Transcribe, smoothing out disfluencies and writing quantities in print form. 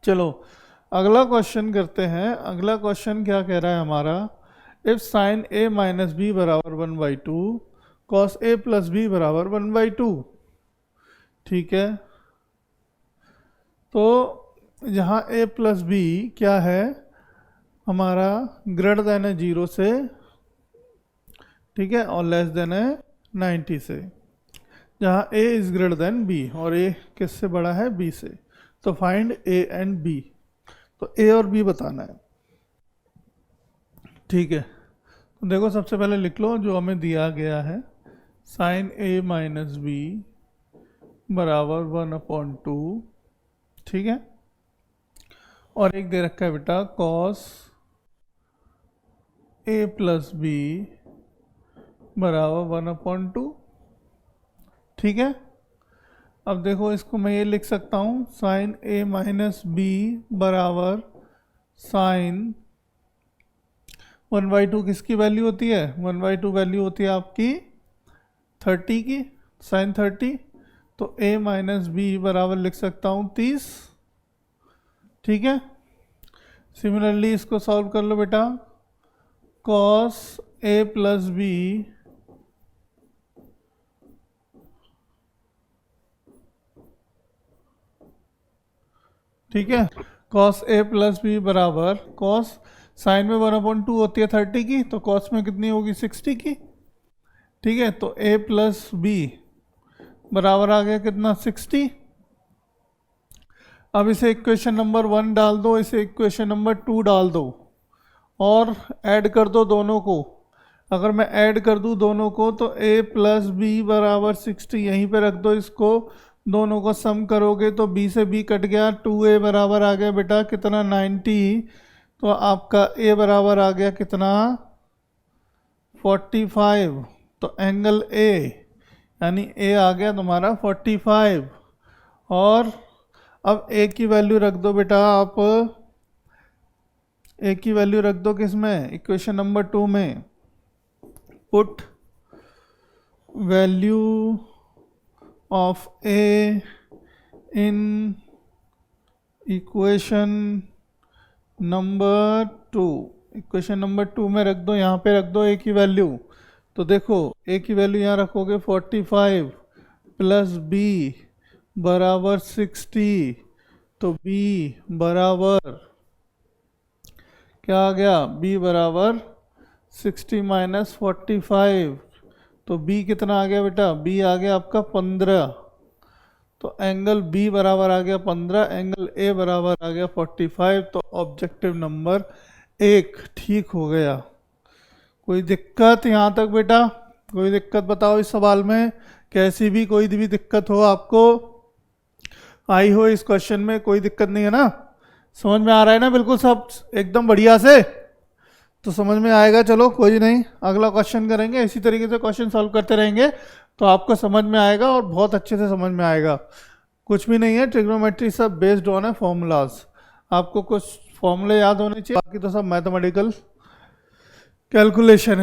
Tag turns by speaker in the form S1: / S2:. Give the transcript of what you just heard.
S1: चलो अगला क्वेश्चन करते हैं। अगला क्वेश्चन क्या कह रहा है हमारा, if sine A minus B बराबर 1/2 कॉस ए प्लस बी बराबर 1/2। ठीक है, तो यहाँ ए प्लस बी क्या है हमारा, ग्रेटर देन है 0 से, ठीक है, और लेस देन है 90 से, जहाँ a is greater than b और a किससे बड़ा है, b से। तो फाइंड a एंड b, तो a और b बताना है। ठीक है, तो देखो सबसे पहले लिख लो जो हमें दिया गया है, साइन a माइनस बी बराबर 1/2। ठीक है, और एक दे रखा है बेटा कॉस a प्लस बी बराबर 1/2। ठीक है, अब देखो इसको मैं ये लिख सकता हूँ, साइन a माइनस बी बराबर साइन 1/2 किसकी वैल्यू होती है, 1/2 वैल्यू होती है आपकी 30 की, साइन 30। तो a माइनस बी बराबर लिख सकता हूँ 30। ठीक है, सिमिलरली इसको सॉल्व कर लो बेटा, कॉस a प्लस बी ठीक है, कॉस ए प्लस बी बराबर कॉस, साइन में 1/2 होती है 30 की, तो कॉस में कितनी होगी 60 की। ठीक है, तो ए प्लस बी बराबर आ गया कितना 60। अब इसे इक्वेशन नंबर 1 डाल दो, इसे इक्वेशन नंबर 2 डाल दो और ऐड कर दो दोनों को। अगर मैं ऐड कर दूं दोनों को तो a प्लस बी बराबर 60, यहीं पे रख दो इसको, दोनों को सम करोगे तो b से b कट गया, 2a बराबर आ गया बेटा कितना 90। तो आपका a बराबर आ गया कितना 45। तो एंगल a यानी a आ गया तुम्हारा 45। और अब a की वैल्यू रख दो बेटा आप, a की वैल्यू रख दो किस में, इक्वेशन नंबर 2 में। Put value of a in equation number 2, equation number 2 में रख दो, यहाँ पे रख दो a की वैल्यू। तो देखो a की वैल्यू यहाँ रखोगे 45 प्लस b बराबर 60, तो b बराबर क्या आ गया, b बराबर 60 माइनस 45, तो b कितना आ गया बेटा, b आ गया आपका 15। तो एंगल b बराबर आ गया 15, एंगल a बराबर आ गया 45। तो ऑब्जेक्टिव नंबर 1 ठीक हो गया। कोई दिक्कत यहाँ तक बेटा, कोई दिक्कत बताओ इस सवाल में, कैसी भी कोई भी दिक्कत हो आपको आई हो इस क्वेश्चन में, कोई दिक्कत नहीं है ना, समझ में आ रहा है ना बिल्कुल सब एकदम बढ़िया से, तो समझ में आएगा। चलो कोई नहीं, अगला क्वेश्चन करेंगे, इसी तरीके से क्वेश्चन सॉल्व करते रहेंगे तो आपको समझ में आएगा और बहुत अच्छे से समझ में आएगा। कुछ भी नहीं है, ट्रिग्नोमेट्री सब बेस्ड ऑन है फॉर्मूलाज, आपको कुछ फॉर्मूले याद होने चाहिए, बाकी तो सब मैथमेटिकल कैलकुलेशन है।